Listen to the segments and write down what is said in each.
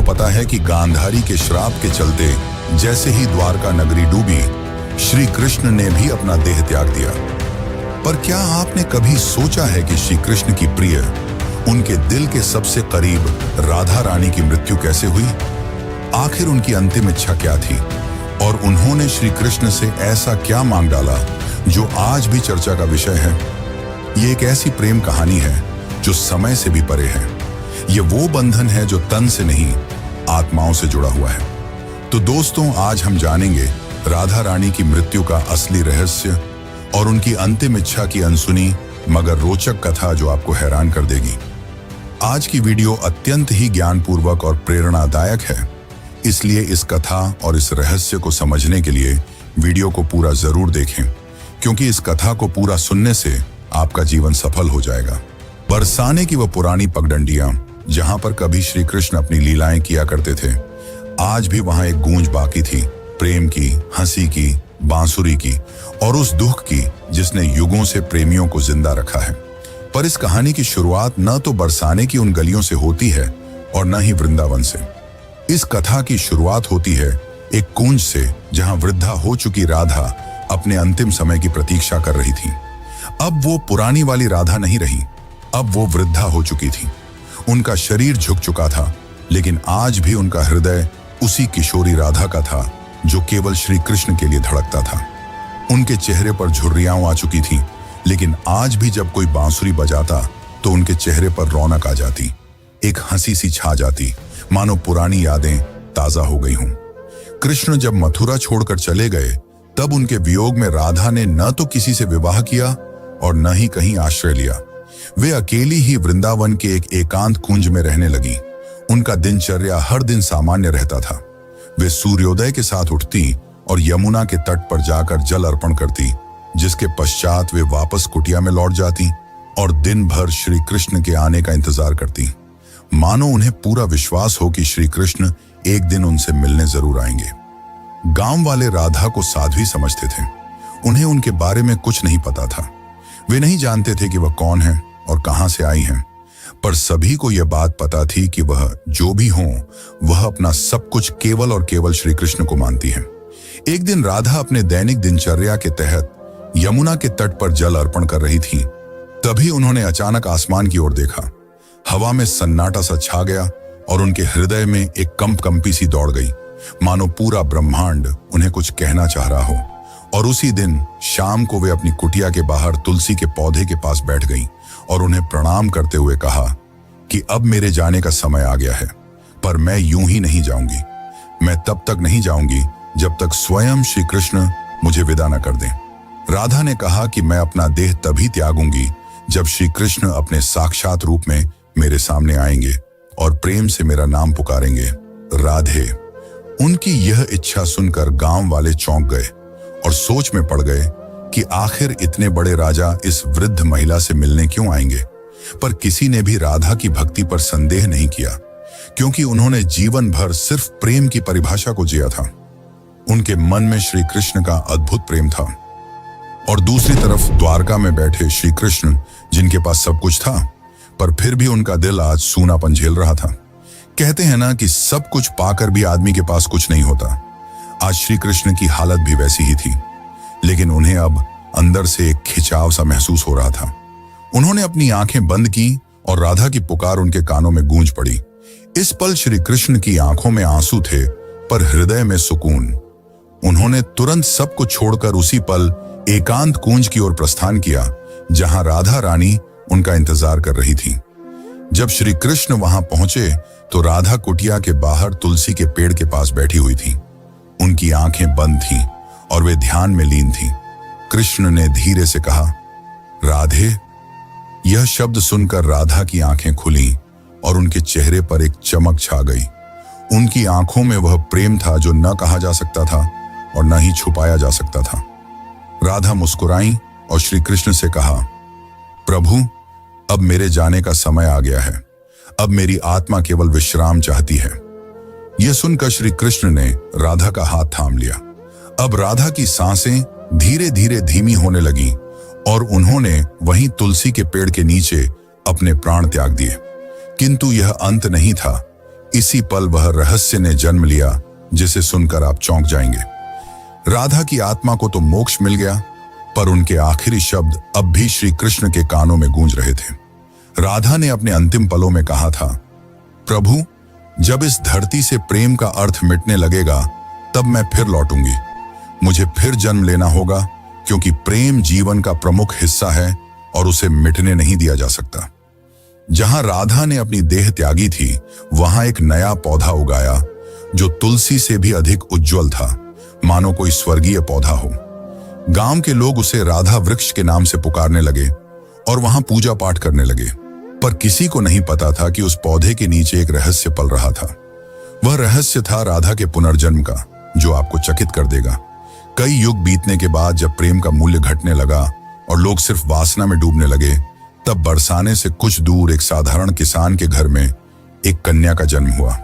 पता है कि गांधारी के श्राप के चलते जैसे ही द्वारका नगरी डूबी, श्री कृष्ण ने भी अपना देह त्याग दिया। पर क्या आपने कभी सोचा है कि श्री कृष्ण की प्रिय, उनके दिल के सबसे करीब राधा रानी की मृत्यु कैसे हुई? आखिर उनकी अंतिम इच्छा क्या थी और उन्होंने श्री कृष्ण से ऐसा क्या मांग डाला जो आज भी चर्चा का विषय है? ये एक ऐसी प्रेम कहानी है जो समय से भी परे है। ये वो बंधन है जो तन से नहीं, आत्माओं से जुड़ा हुआ है। तो दोस्तों, आज हम जानेंगे राधा रानी की मृत्यु का असली रहस्य और उनकी अंतिम इच्छा की अनसुनी मगर रोचक कथा जो आपको हैरान कर देगी। आज की वीडियो अत्यंत ही ज्ञानपूर्वक और प्रेरणादायक है, इसलिए इस कथा और इस रहस्य को समझने के लिए वीडियो को पूरा जरूर देखें, क्योंकि इस कथा को पूरा सुनने से आपका जीवन सफल हो जाएगा। बरसाने की वो पुरानी पगडंडियां जहां पर कभी श्री कृष्ण अपनी लीलाएं किया करते थे, आज भी वहां एक गूंज बाकी थी, प्रेम की, हंसी की, बांसुरी की और उस दुख की जिसने युगों से प्रेमियों को जिंदा रखा है। पर इस कहानी की शुरुआत न तो बरसाने की उन गलियों से होती है और न ही वृंदावन से। इस कथा की शुरुआत होती है एक कुंज से, जहां वृद्धा हो चुकी राधा अपने अंतिम समय की प्रतीक्षा कर रही थी। अब वो पुरानी वाली राधा नहीं रही, अब वो वृद्धा हो चुकी थी। उनका शरीर झुक चुका था, लेकिन आज भी उनका हृदय उसी किशोरी राधा का था जो केवल श्री कृष्ण के लिए धड़कता था। उनके चेहरे पर झुर्रियां आ चुकी थी, लेकिन आज भी जब कोई बांसुरी बजाता तो उनके चेहरे पर रौनक आ जाती, एक हंसी सी छा जाती, मानो पुरानी यादें ताजा हो गई हों। कृष्ण जब मथुरा छोड़कर चले गए, तब उनके वियोग में राधा ने न तो किसी से विवाह किया और न ही कहीं आश्रय लिया। वे अकेली ही वृंदावन के एक एकांत कुंज में रहने लगी। उनका दिनचर्या हर दिन सामान्य रहता था। वे सूर्योदय के साथ उठती और यमुना के तट पर जाकर जल अर्पण करती, जिसके पश्चात वे वापस कुटिया में लौट जाती और दिन भर श्री कृष्ण के आने का इंतजार करती, मानो उन्हें पूरा विश्वास हो कि श्री कृष्ण एक दिन उनसे मिलने जरूर आएंगे। गांव वाले राधा को साध्वी समझते थे। उन्हें उनके बारे में कुछ नहीं पता था। वे नहीं जानते थे कि वह कौन है और कहां से आई हैं, पर सभी को यह बात पता थी कि वह जो भी हो, वह अपना सब कुछ केवल और केवल श्री कृष्ण को मानती है। एक दिन राधा अपने दैनिक दिनचर्या के तहत यमुना के तट पर जल अर्पण कर रही थी। तभी उन्होंने अचानक आसमान की ओर देखा। हवा में सन्नाटा सा छा गया और उनके हृदय में एक कंपी सी दौड़ गई, मानो पूरा ब्रह्मांड उन्हें कुछ कहना चाह रहा हो। और उसी दिन शाम को वे अपनी कुटिया के बाहर तुलसी के पौधे के पास बैठ गईं और उन्हें प्रणाम करते हुए कहा कि अब मेरे जाने का समय आ गया है, पर मैं यूं ही नहीं जाऊंगी। मैं तब तक नहीं जाऊंगी जब तक स्वयं श्री कृष्ण मुझे विदा न कर दें। राधा ने कहा कि मैं अपना देह तभी त्यागूंगी जब श्री कृष्ण अपने साक्षात रूप में मेरे सामने आएंगे और प्रेम से मेरा नाम पुकारेंगे, राधे। उनकी यह इच्छा सुनकर गांव वाले चौंक गए और सोच में पड़ गए कि आखिर इतने बड़े राजा इस वृद्ध महिला से मिलने क्यों आएंगे। पर किसी ने भी राधा की भक्ति पर संदेह नहीं किया, क्योंकि उन्होंने जीवन भर सिर्फ प्रेम की परिभाषा को जिया था। उनके मन में श्री कृष्ण का अद्भुत प्रेम था और दूसरी तरफ द्वारका में बैठे श्री कृष्ण, जिनके पास सब कुछ था, पर फिर भी उनका दिल आज सूनापन झेल रहा था। कहते हैं ना कि सब कुछ पाकर भी आदमी के पास कुछ नहीं होता। आज श्री कृष्ण की हालत भी वैसी ही थी, लेकिन उन्हें अब अंदर से एक खिंचाव सा महसूस हो रहा था। उन्होंने अपनी आंखें बंद की और राधा की पुकार उनके कानों में गूंज पड़ी। इस पल श्री कृष्ण की आंखों में आंसू थे, पर हृदय में सुकून। उन्होंने तुरंत सब कुछ छोड़कर उसी पल एकांत कुंज की ओर प्रस्थान किया, जहां राधा रानी उनका इंतजार कर रही थी। जब श्री कृष्ण वहां पहुंचे तो राधा कुटिया के बाहर तुलसी के पेड़ के पास बैठी हुई थी। उनकी आंखें बंद थीं और वे ध्यान में लीन थीं। कृष्ण ने धीरे से कहा, राधे। यह शब्द सुनकर राधा की आंखें खुली और उनके चेहरे पर एक चमक छा गई। उनकी आंखों में वह प्रेम था जो न कहा जा सकता था और न ही छुपाया जा सकता था। राधा मुस्कुराई और श्री कृष्ण से कहा, प्रभु, अब मेरे जाने का समय आ गया है। अब मेरी आत्मा केवल विश्राम चाहती है। यह सुनकर श्री कृष्ण ने राधा का हाथ थाम लिया। अब राधा की सांसें धीरे धीरे धीमी होने लगी और उन्होंने वहीं तुलसी के पेड़ के नीचे अपने प्राण त्याग दिए। किंतु यह अंत नहीं था। इसी पल वह रहस्य ने जन्म लिया जिसे सुनकर आप चौंक जाएंगे। राधा की आत्मा को तो मोक्ष मिल गया, पर उनके आखिरी शब्द अब भी श्री कृष्ण के कानों में गूंज रहे थे। राधा ने अपने अंतिम पलों में कहा था, प्रभु, जब इस धरती से प्रेम का अर्थ मिटने लगेगा तब मैं फिर लौटूंगी। मुझे फिर जन्म लेना होगा, क्योंकि प्रेम जीवन का प्रमुख हिस्सा है और उसे मिटने नहीं दिया जा सकता। जहां राधा ने अपनी देह त्यागी थी, वहां एक नया पौधा उगाया जो तुलसी से भी अधिक उज्जवल था, मानो कोई स्वर्गीय पौधा हो। गांव के लोग उसे राधा वृक्ष के नाम से पुकारने लगे और वहां पूजा पाठ करने लगे, पर किसी को नहीं पता था कि उस पौधे के नीचे एक रहस्य पल रहा था। वह रहस्य था राधा के पुनर्जन्म का, जो आपको चकित कर देगा। कई युग बीतने के बाद जब प्रेम का मूल्य घटने लगा और लोग सिर्फ वासना में डूबने लगे, तब बरसाने से कुछ दूर एक साधारण किसान के घर में एक कन्या का जन्म हुआ।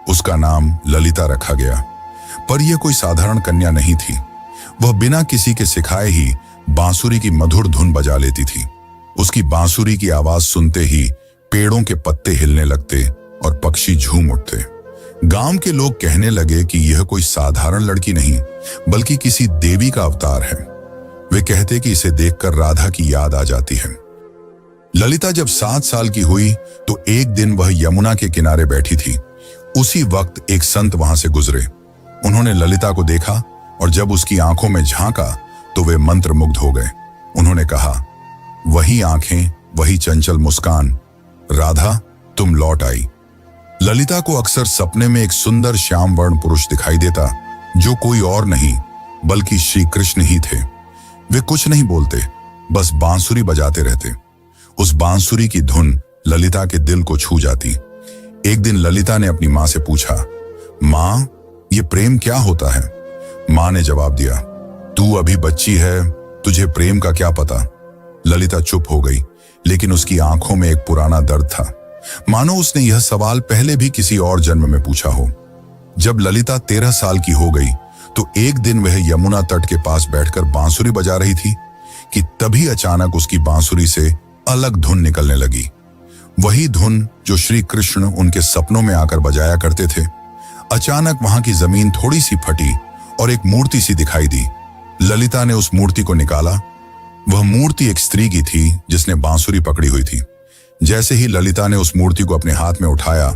उसका नाम ललिता रखा गया, पर यह कोई साधारण कन्या नहीं थी। वह बिना किसी के सिखाए ही बांसुरी की मधुर धुन बजा लेती थी। उसकी बांसुरी की आवाज सुनते ही पेड़ों के पत्ते हिलने लगते और पक्षी झूम उठते। गांव के लोग कहने लगे कि यह कोई साधारण लड़की नहीं, बल्कि किसी देवी का अवतार है। वे कहते कि इसे देखकर राधा की याद आ जाती है। ललिता जब 7 साल की हुई तो एक दिन वह यमुना के किनारे बैठी थी। उसी वक्त एक संत वहां से गुजरे। उन्होंने ललिता को देखा और जब उसकी आंखों में झांका तो वे मंत्रमुग्ध हो गए। उन्होंने कहा, वही आंखें, वही चंचल मुस्कान, राधा तुम लौट आई। ललिता को अक्सर सपने में एक सुंदर श्याम वर्ण पुरुष दिखाई देता, जो कोई और नहीं बल्कि श्री कृष्ण ही थे। वे कुछ नहीं बोलते, बस बांसुरी बजाते रहते। उस बांसुरी की धुन ललिता के दिल को छू जाती। एक दिन ललिता ने अपनी मां से पूछा, मां, ये प्रेम क्या होता है? मां ने जवाब दिया, तू अभी बच्ची है, तुझे प्रेम का क्या पता। ललिता चुप हो गई, लेकिन उसकी आंखों में एक पुराना दर्द था, मानो उसने यह सवाल पहले भी किसी और जन्म में पूछा हो। जब ललिता 13 साल की हो गई तो एक दिन वह यमुना तट के पास बैठकर बांसुरी बजा रही थी कि तभी अचानक उसकी बांसुरी से अलग धुन निकलने लगी। वही धुन जो श्री कृष्ण उनके सपनों में आकर बजाया करते थे। अचानक वहां की जमीन थोड़ी सी फटी और एक मूर्ति सी दिखाई दी। ललिता ने उस मूर्ति को निकाला। वह मूर्ति एक स्त्री की थी जिसने बांसुरी पकड़ी हुई थी। जैसे ही ललिता ने उस मूर्ति को अपने हाथ में उठाया,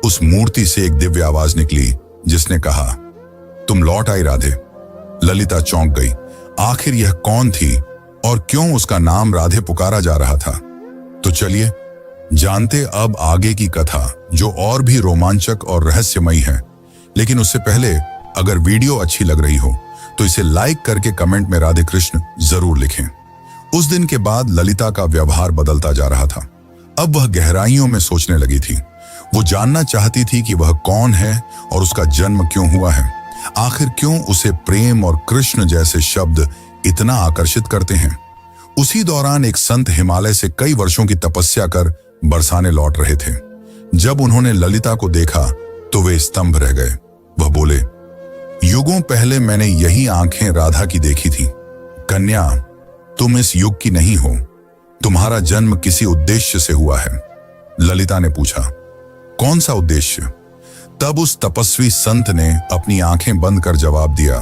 उस मूर्ति से एक दिव्य आवाज निकली जिसने कहा, तुम लौट आई राधे। ललिता चौंक गई। आखिर यह कौन थी और क्यों उसका नाम राधे पुकारा जा रहा था? तो चलिए जानते अब आगे की कथा, जो और भी रोमांचक और रहस्यमयी है। लेकिन उससे पहले अगर वीडियो अच्छी लग रही हो तो इसे लाइक करके कमेंट में राधे कृष्ण जरूर लिखें। उस दिन के बाद ललिता का व्यवहार बदलता जा रहा था। अब वह गहराइयों में सोचने लगी थी। वो जानना चाहती थी कि वह कौन है और उसका जन्म क्यों हुआ है। आखिर क्यों उसे प्रेम और कृष्ण जैसे शब्द इतना आकर्षित करते हैं। उसी दौरान एक संत हिमालय से कई वर्षों की तपस्या कर बरसाने लौट रहे थे। जब उन्होंने ललिता को देखा तो वे स्तंभ रह गए। वह बोले, युगों पहले मैंने यही आंखें राधा की देखी थी। कन्या, तुम इस युग की नहीं हो। तुम्हारा जन्म किसी उद्देश्य से हुआ है। ललिता ने पूछा, कौन सा उद्देश्य? तब उस तपस्वी संत ने अपनी आंखें बंद कर जवाब दिया,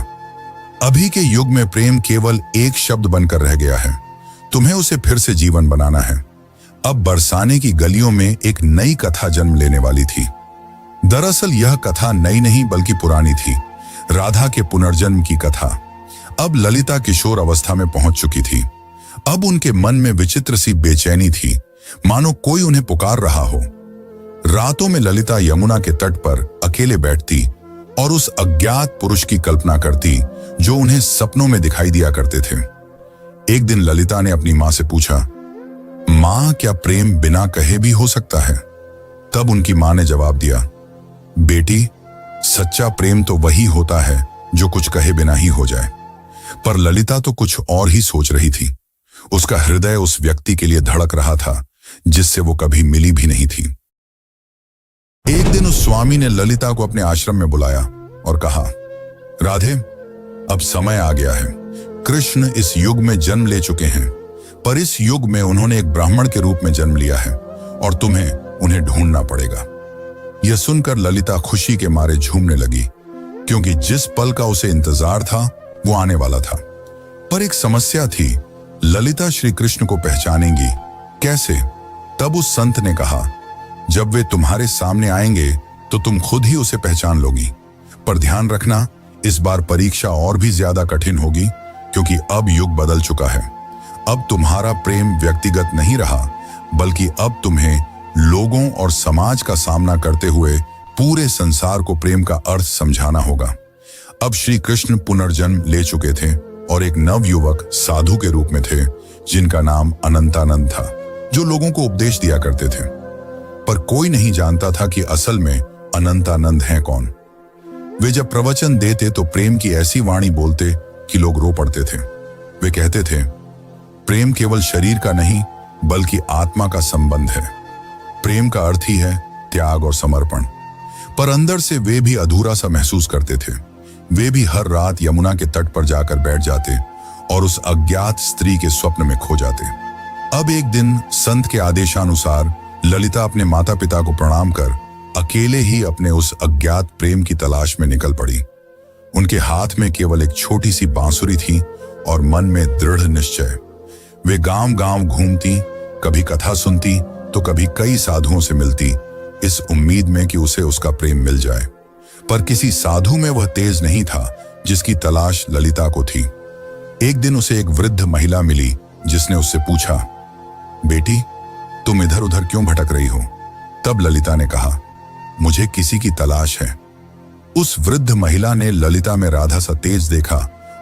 अभी के युग में प्रेम केवल एक शब्द बनकर रह गया है। तुम्हें उसे फिर से जीवन बनाना है। अब बरसाने की गलियों में एक नई कथा जन्म लेने वाली थी। दरअसल यह कथा नई नहीं बल्कि पुरानी थी, राधा के पुनर्जन्म की कथा। अब ललिता किशोर अवस्था में पहुंच चुकी थी। अब उनके मन में विचित्र सी बेचैनी थी, मानो कोई उन्हें पुकार रहा हो। रातों में ललिता यमुना के तट पर अकेले बैठती और उस अज्ञात पुरुष की कल्पना करती जो उन्हें सपनों में दिखाई दिया करते थे। एक दिन ललिता ने अपनी मां से पूछा, मां, क्या प्रेम बिना कहे भी हो सकता है? तब उनकी मां ने जवाब दिया, बेटी, सच्चा प्रेम तो वही होता है जो कुछ कहे बिना ही हो जाए। पर ललिता तो कुछ और ही सोच रही थी। उसका हृदय उस व्यक्ति के लिए धड़क रहा था जिससे वो कभी मिली भी नहीं थी। एक दिन उस स्वामी ने ललिता को अपने आश्रम में बुलाया और कहा, राधे, अब समय आ गया है। कृष्ण इस युग में जन्म ले चुके हैं, पर इस युग में उन्होंने एक ब्राह्मण के रूप में जन्म लिया है और तुम्हें उन्हें ढूंढना पड़ेगा। यह सुनकर ललिता खुशी के मारे झूमने लगी, क्योंकि जिस पल का उसे इंतजार था वो आने वाला था। पर एक समस्या थी, ललिता श्री कृष्ण को पहचानेंगी कैसे? तब उस संत ने कहा, जब वे तुम्हारे सामने आएंगे तो तुम खुद ही उसे पहचान लोगी। पर ध्यान रखना, इस बार परीक्षा और भी ज्यादा कठिन होगी, क्योंकि अब युग बदल चुका है। अब तुम्हारा प्रेम व्यक्तिगत नहीं रहा, बल्कि अब तुम्हें लोगों और समाज का सामना करते हुए पूरे संसार को प्रेम का अर्थ समझाना होगा। अब श्री कृष्ण पुनर्जन्म ले चुके थे और एक नव युवक साधु के रूप में थे, जिनका नाम अनंतानंद था, जो लोगों को उपदेश दिया करते थे। पर कोई नहीं जानता था कि असल में अनंतानंद हैं कौन। वे जब प्रवचन देते तो प्रेम की ऐसी वाणी बोलते कि लोग रो पड़ते थे। वे कहते थे, प्रेम केवल शरीर का नहीं बल्कि आत्मा का संबंध है। प्रेम का अर्थ ही है त्याग और समर्पण। पर अंदर से वे भी अधूरा सा महसूस करते थे। वे भी हर रात यमुना के तट पर जाकर बैठ जाते और उस अज्ञात स्त्री के स्वप्न में खो जाते। अब एक दिन संत के आदेशानुसार ललिता अपने माता पिता को प्रणाम कर अकेले ही अपने उस अज्ञात प्रेम की तलाश में निकल पड़ी। उनके हाथ में केवल एक छोटी सी बांसुरी थी और मन में दृढ़ निश्चय। वे गांव-गांव घूमती, कभी कथा सुनती तो कभी कई साधुओं से मिलती, इस उम्मीद में कि उसे उसका प्रेम मिल जाए। पर किसी साधु में वह तेज नहीं था जिसकी तलाश ललिता को थी। एक दिन उसे एक वृद्ध महिला मिली, जिसने उससे पूछा, बेटी, तुम इधर उधर क्यों भटक रही हो? तब ललिता ने कहा, मुझे किसी की तलाश है। उस वृद्ध महिला ने ललिता में राधा सा तेज देखा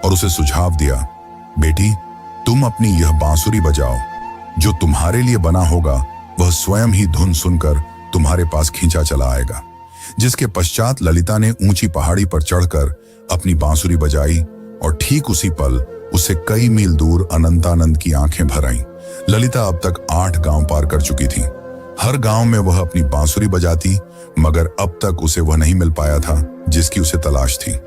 और उसे सुझाव दिया, बेटी, तुम अपनी यह बांसुरी बजाओ। जो तुम्हारे लिए बना होगा वह स्वयं ही धुन सुनकर तुम्हारे पास खींचा चला आएगा। जिसके पश्चात ललिता ने ऊंची पहाड़ी पर चढ़कर अपनी बांसुरी बजाई और ठीक उसी पल उसे कई मील दूर अनंतानंद की आंखें भर आईं। ललिता अब तक 8 गांव पार कर चुकी थी। हर गांव में वह अपनी बांसुरी बजाती, मगर अब तक उसे वह नहीं मिल पाया था जिसकी उसे तलाश थी।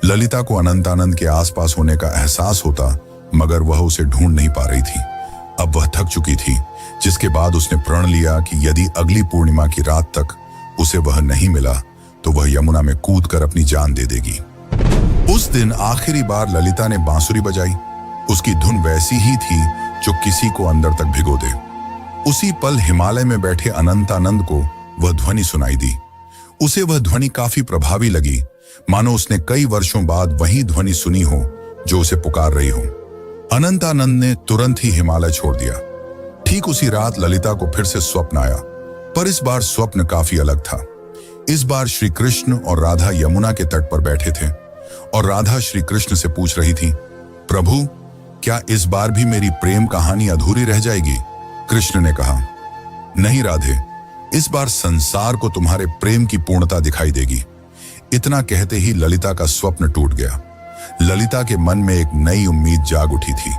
ललिता को अनंतानंद के आसपास होने का एहसास होता, मगर वह उसे ढूंढ नहीं पा रही थी। अब वह थक चुकी थी, जिसके बाद उसने प्रण लिया कि यदि अगली पूर्णिमा की रात तक उसे वह नहीं मिला तो वह यमुना में कूदकर अपनी जान दे देगी। उस दिन आखिरी बार ललिता ने बांसुरी बजाई। उसकी धुन वैसी ही थी जो किसी को अंदर तक भिगो दे। उसी पल हिमालय में बैठे अनंतानंद को वह ध्वनि सुनाई दी। उसे वह ध्वनि काफी प्रभावी लगी, मानो उसने कई वर्षों बाद वही ध्वनि सुनी हो जो उसे पुकार रही हो। अनंतानंद ने तुरंत ही हिमालय छोड़ दिया। ठीक उसी रात ललिता को फिर से स्वप्न आया, पर इस बार स्वप्न काफी अलग था। इस बार श्री कृष्ण और राधा यमुना के तट पर बैठे थे और राधा श्री कृष्ण से पूछ रही थी, प्रभु, क्या इस बार भी मेरी प्रेम कहानी अधूरी रह जाएगी? कृष्ण ने कहा, नहीं राधे, इस बार संसार को तुम्हारे प्रेम की पूर्णता दिखाई देगी। इतना कहते ही ललिता का स्वप्न टूट गया। ललिता के मन में एक नई उम्मीद जाग उठी थी।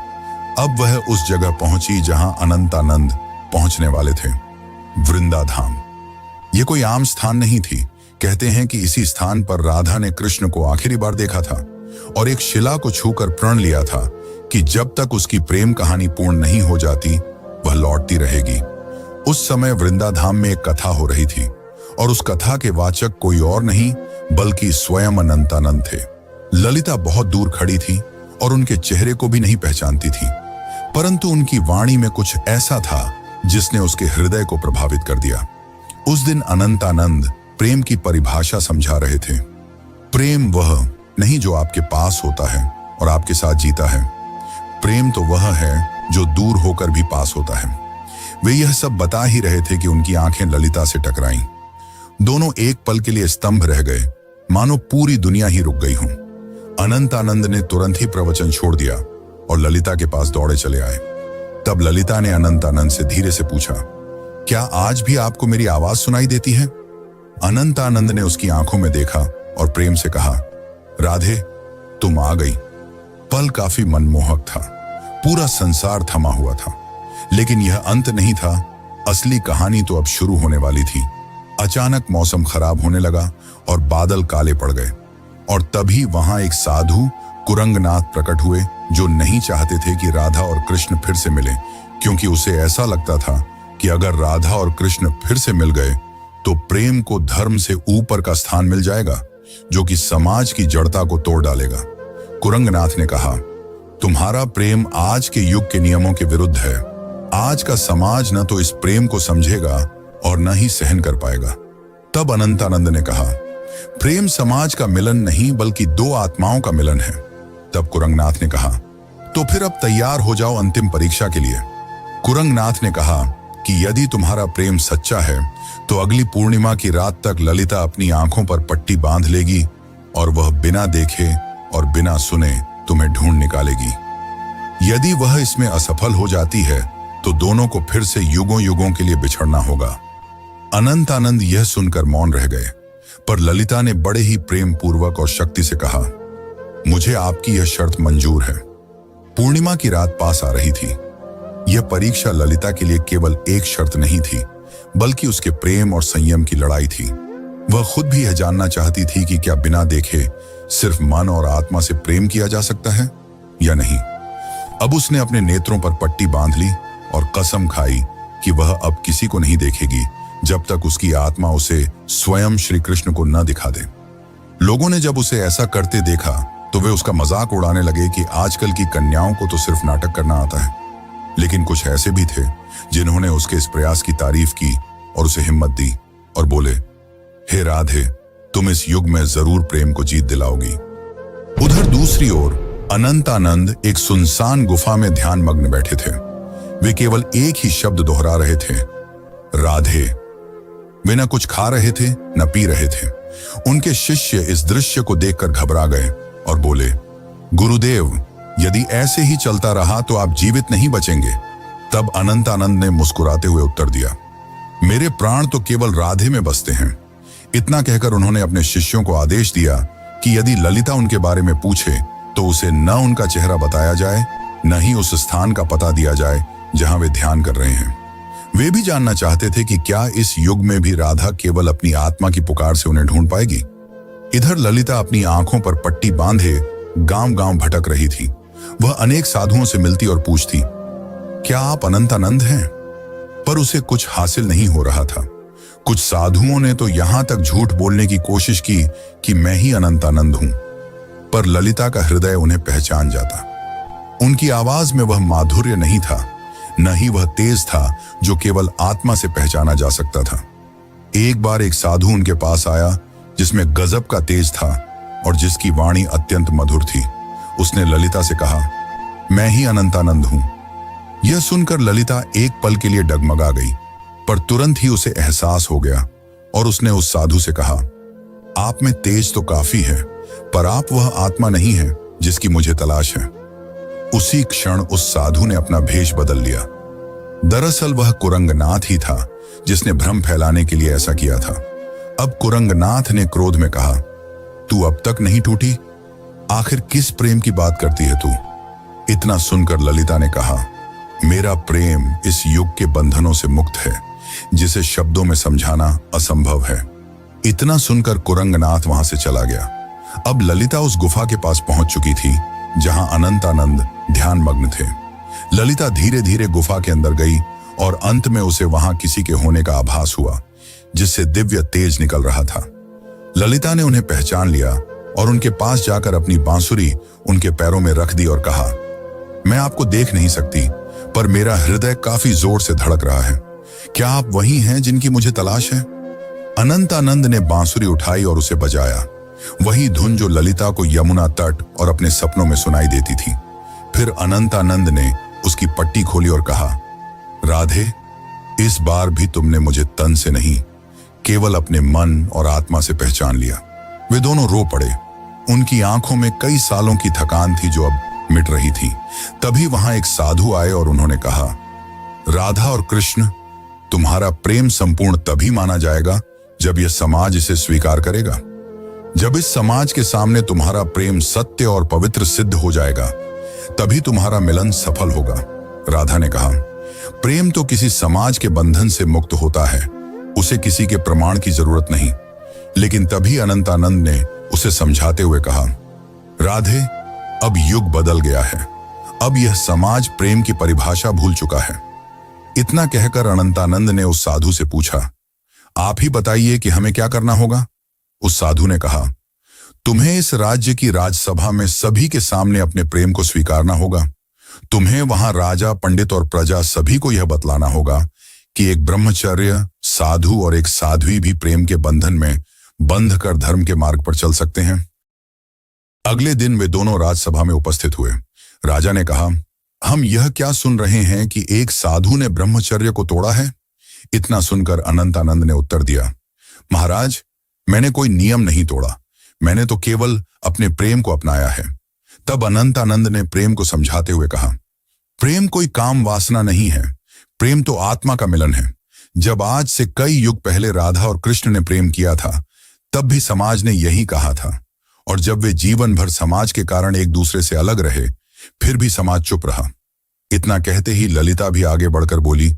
अब वह उस जगह पहुंची जहां अनंतानंद पहुंचने वाले थे, वृंदाधाम। यह कोई आम स्थान नहीं थी। कहते हैं कि इसी स्थान पर राधा ने कृष्ण को आखिरी बार देखा था और एक शिला को छूकर प्रण लिया था कि जब तक उसकी प्रेम कहानी पूर्ण नहीं हो जाती वह लौटती रहेगी। उस समय वृंदाधाम में एक कथा हो रही थी और उस कथा के वाचक कोई और नहीं बल्कि स्वयं अनंतानंद थे। ललिता बहुत दूर खड़ी थी और उनके चेहरे को भी नहीं पहचानती थी, परंतु उनकी वाणी में कुछ ऐसा था जिसने उसके हृदय को प्रभावित कर दिया। उस दिन अनंतानंद प्रेम की परिभाषा समझा रहे थे। प्रेम वह नहीं जो आपके पास होता है और आपके साथ जीता है। प्रेम तो वह है जो दूर होकर भी पास होता है। वे यह सब बता ही रहे थे कि उनकी आंखें ललिता से टकराईं। दोनों एक पल के लिए स्तंभ रह गए, मानो पूरी दुनिया ही रुक गई हो। अनंतानंद ने तुरंत ही प्रवचन छोड़ दिया और ललिता के पास दौड़े चले आए। तब ललिता ने अनंतानंद से धीरे से पूछा, क्या आज भी आपको मेरी आवाज सुनाई देती है? अनंतानंद ने उसकी आंखों में देखा और प्रेम से कहा, राधे, तुम आ गई। पल काफी मनमोहक था। पूरा संसार थमा हुआ था, लेकिन यह अंत नहीं था। असली कहानी तो अब शुरू होने वाली थी। अचानक मौसम खराब होने लगा और बादल काले पड़ गए, और तभी वहां एक साधु कुरंगनाथ प्रकट हुए जो नहीं चाहते थे कि राधा और कृष्ण फिर से मिले, क्योंकि उसे ऐसा लगता था कि अगर राधा और कृष्ण फिर से मिल गए तो प्रेम को धर्म से ऊपर का स्थान मिल जाएगा, जो कि समाज की जड़ता को तोड़ डालेगा। कुरंगनाथ ने कहा, तुम्हारा प्रेम आज के युग के नियमों के विरुद्ध है। आज का समाज न तो इस प्रेम को समझेगा और न ही सहन कर पाएगा। तब अनंतानंद ने कहा, प्रेम समाज का मिलन नहीं बल्कि दो आत्माओं का मिलन है। तब कुरंगनाथ ने कहा, तो फिर अब तैयार हो जाओ अंतिम परीक्षा के लिए। कुरंगनाथ ने कहा कि यदि तुम्हारा प्रेम सच्चा है तो अगली पूर्णिमा की रात तक ललिता अपनी आंखों पर पट्टी बांध लेगी और वह बिना देखे और बिना सुने तुम्हें ढूंढ निकालेगी। यदि वह इसमें असफल हो जाती है तो दोनों को फिर से युगों युगों के लिए बिछड़ना होगा। अनंतानंद यह सुनकर मौन रह गए, पर ललिता ने बड़े ही प्रेम पूर्वक और शक्ति से कहा, मुझे आपकी यह शर्त मंजूर है। पूर्णिमा की रात पास आ रही थी। यह परीक्षा ललिता के लिए केवल एक शर्त नहीं थी, बल्कि उसके प्रेम और संयम की लड़ाई थी। वह खुद भी यह जानना चाहती थी कि क्या बिना देखे सिर्फ मन और आत्मा से प्रेम किया जा सकता है या नहीं। अब उसने अपने नेत्रों पर पट्टी बांध ली और कसम खाई कि वह अब किसी को नहीं देखेगी जब तक उसकी आत्मा उसे स्वयं श्री कृष्ण को न दिखा दे। लोगों ने जब उसे ऐसा करते देखा तो वे उसका मजाक उड़ाने लगे कि आजकल की कन्याओं को तो सिर्फ नाटक करना आता है। लेकिन कुछ ऐसे भी थे जिन्होंने उसके इस प्रयास की तारीफ की और उसे हिम्मत दी और बोले, हे राधे, तुम इस युग में जरूर प्रेम को जीत दिलाओगी। उधर दूसरी ओर अनंतानंद एक सुनसान गुफा में ध्यान मग्न बैठे थे। वे केवल एक ही शब्द दोहरा रहे थे, राधे। वे न कुछ खा रहे थे न पी रहे थे। उनके शिष्य इस दृश्य को देखकर घबरा गए और बोले, गुरुदेव, यदि ऐसे ही चलता रहा तो आप जीवित नहीं बचेंगे। तब अनंतानंद ने मुस्कुराते हुए उत्तर दिया, मेरे प्राण तो केवल राधे में बसते हैं। इतना कहकर उन्होंने अपने शिष्यों को आदेश दिया कि यदि ललिता उनके बारे में पूछे तो उसे न उनका चेहरा बताया जाए, न ही उस स्थान का पता दिया जाए जहां वे ध्यान कर रहे हैं। वे भी जानना चाहते थे कि क्या इस युग में भी राधा केवल अपनी आत्मा की पुकार से उन्हें ढूंढ पाएगी। इधर ललिता अपनी आंखों पर पट्टी बांधे गांव-गांव भटक रही थी। वह अनेक साधुओं से मिलती और पूछती, क्या आप अनंतानंद हैं? पर उसे कुछ हासिल नहीं हो रहा था। कुछ साधुओं ने तो यहां तक झूठ बोलने की कोशिश की कि मैं ही अनंतानंद हूं, पर ललिता का हृदय उन्हें पहचान जाता। उनकी आवाज में वह माधुर्य नहीं था, न ही वह तेज था जो केवल आत्मा से पहचाना जा सकता था। एक बार एक साधु उनके पास आया जिसमें गजब का तेज था और जिसकी वाणी अत्यंत मधुर थी। उसने ललिता से कहा, मैं ही अनंतानंद हूं। यह सुनकर ललिता एक पल के लिए डगमगा गई, पर तुरंत ही उसे एहसास हो गया और उसने उस साधु से कहा, आप में तेज तो काफी है, पर आप वह आत्मा नहीं है जिसकी मुझे तलाश है। उसी क्षण उस साधु ने अपना भेष बदल लिया। दरअसल वह कुरंगनाथ ही था जिसने भ्रम फैलाने के लिए ऐसा किया था। अब कुरंगनाथ ने क्रोध में कहा, तू अब तक नहीं टूटी? आखिर किस प्रेम की बात करती है तू? इतना सुनकर ललिता ने कहा, मेरा प्रेम इस युग के बंधनों से मुक्त है, जिसे शब्दों में समझाना असंभव है। इतना सुनकर कुरंगनाथ वहां से चला गया। अब ललिता उस गुफा के पास पहुंच चुकी थी जहां अनंतानंद ध्यान मग्न थे। ललिता धीरे धीरे गुफा के अंदर गई और अंत में उसे वहां किसी के होने का आभास हुआ, जिससे दिव्य तेज निकल रहा था। ललिता ने उन्हें पहचान लिया और उनके पास जाकर अपनी बांसुरी उनके पैरों में रख दी और कहा, मैं आपको देख नहीं सकती, पर मेरा हृदय काफी जोर से धड़क रहा है। क्या आप वही हैं जिनकी मुझे तलाश है? अनंतानंद ने बांसुरी उठाई और उसे बजाया, वही धुन जो ललिता को यमुना तट और अपने सपनों में सुनाई देती थी। फिर अनंतानंद ने उसकी पट्टी खोली और कहा, राधे, इस बार भी तुमने मुझे तन से नहीं, केवल अपने मन और आत्मा से पहचान लिया। वे दोनों रो पड़े। उनकी आंखों में कई सालों की थकान थी जो अब मिट रही थी। तभी वहां एक साधु आए और उन्होंने कहा, राधा और कृष्ण, तुम्हारा प्रेम संपूर्ण तभी माना जाएगा जब यह समाज इसे स्वीकार करेगा। जब इस समाज के सामने तुम्हारा प्रेम सत्य और पवित्र सिद्ध हो जाएगा, तभी तुम्हारा मिलन सफल होगा। राधा ने कहा, प्रेम तो किसी समाज के बंधन से मुक्त होता है, उसे किसी के प्रमाण की जरूरत नहीं। लेकिन तभी अनंतानंद ने उसे समझाते हुए कहा, राधे, अब युग बदल गया है। अब यह समाज प्रेम की परिभाषा भूल चुका है। इतना कहकर अनंतानंद ने उस साधु से पूछा, आप ही बताइए कि हमें क्या करना होगा। उस साधु ने कहा, तुम्हें इस राज्य की राजसभा में सभी के सामने अपने प्रेम को स्वीकारना होगा। तुम्हें वहां राजा, पंडित और प्रजा सभी को यह बतलाना होगा कि एक ब्रह्मचर्य साधु और एक साध्वी भी प्रेम के बंधन में बंध कर धर्म के मार्ग पर चल सकते हैं। अगले दिन वे दोनों राजसभा में उपस्थित हुए। राजा ने कहा, हम यह क्या सुन रहे हैं कि एक साधु ने ब्रह्मचर्य को तोड़ा है? इतना सुनकर अनंतानंद ने उत्तर दिया, महाराज, मैंने कोई नियम नहीं तोड़ा, मैंने तो केवल अपने प्रेम को अपनाया है। तब अनंतानंद ने प्रेम को समझाते हुए कहा, प्रेम कोई काम वासना नहीं है, प्रेम तो आत्मा का मिलन है। जब आज से कई युग पहले राधा और कृष्ण ने प्रेम किया था, तब भी समाज ने यही कहा था, और जब वे जीवन भर समाज के कारण एक दूसरे से अलग रहे, फिर भी समाज चुप रहा। इतना कहते ही ललिता भी आगे बढ़कर बोली,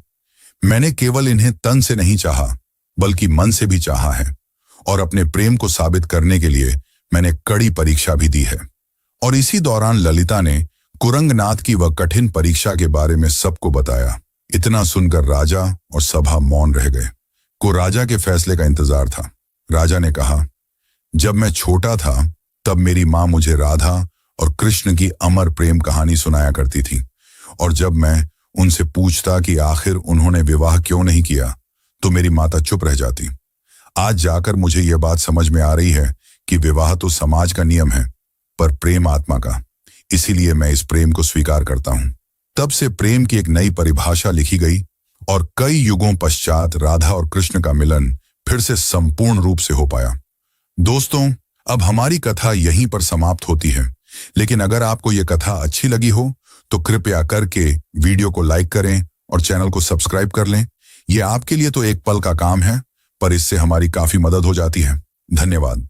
मैंने केवल इन्हें तन से नहीं चाहा, बल्कि मन से भी चाहा है, और अपने प्रेम को साबित करने के लिए मैंने कड़ी परीक्षा भी दी है। और इसी दौरान ललिता ने कुरंगनाथ की वह कठिन परीक्षा के बारे में सबको बताया। इतना सुनकर राजा और सभा मौन रह गए। को राजा के फैसले का इंतजार था। राजा ने कहा, जब मैं छोटा था तब मेरी माँ मुझे राधा और कृष्ण की अमर प्रेम कहानी सुनाया करती थी, और जब मैं उनसे पूछता कि आखिर उन्होंने विवाह क्यों नहीं किया, तो मेरी माता चुप रह जाती। आज जाकर मुझे यह बात समझ में आ रही है कि विवाह तो समाज का नियम है, पर प्रेम आत्मा का। इसीलिए मैं इस प्रेम को स्वीकार करता हूं। तब से प्रेम की एक नई परिभाषा लिखी गई, और कई युगों पश्चात राधा और कृष्ण का मिलन फिर से संपूर्ण रूप से हो पाया। दोस्तों, अब हमारी कथा यहीं पर समाप्त होती है, लेकिन अगर आपको यह कथा अच्छी लगी हो तो कृपया करके वीडियो को लाइक करें और चैनल को सब्सक्राइब कर लें। यह आपके लिए तो एक पल का काम है, पर इससे हमारी काफी मदद हो जाती है। धन्यवाद।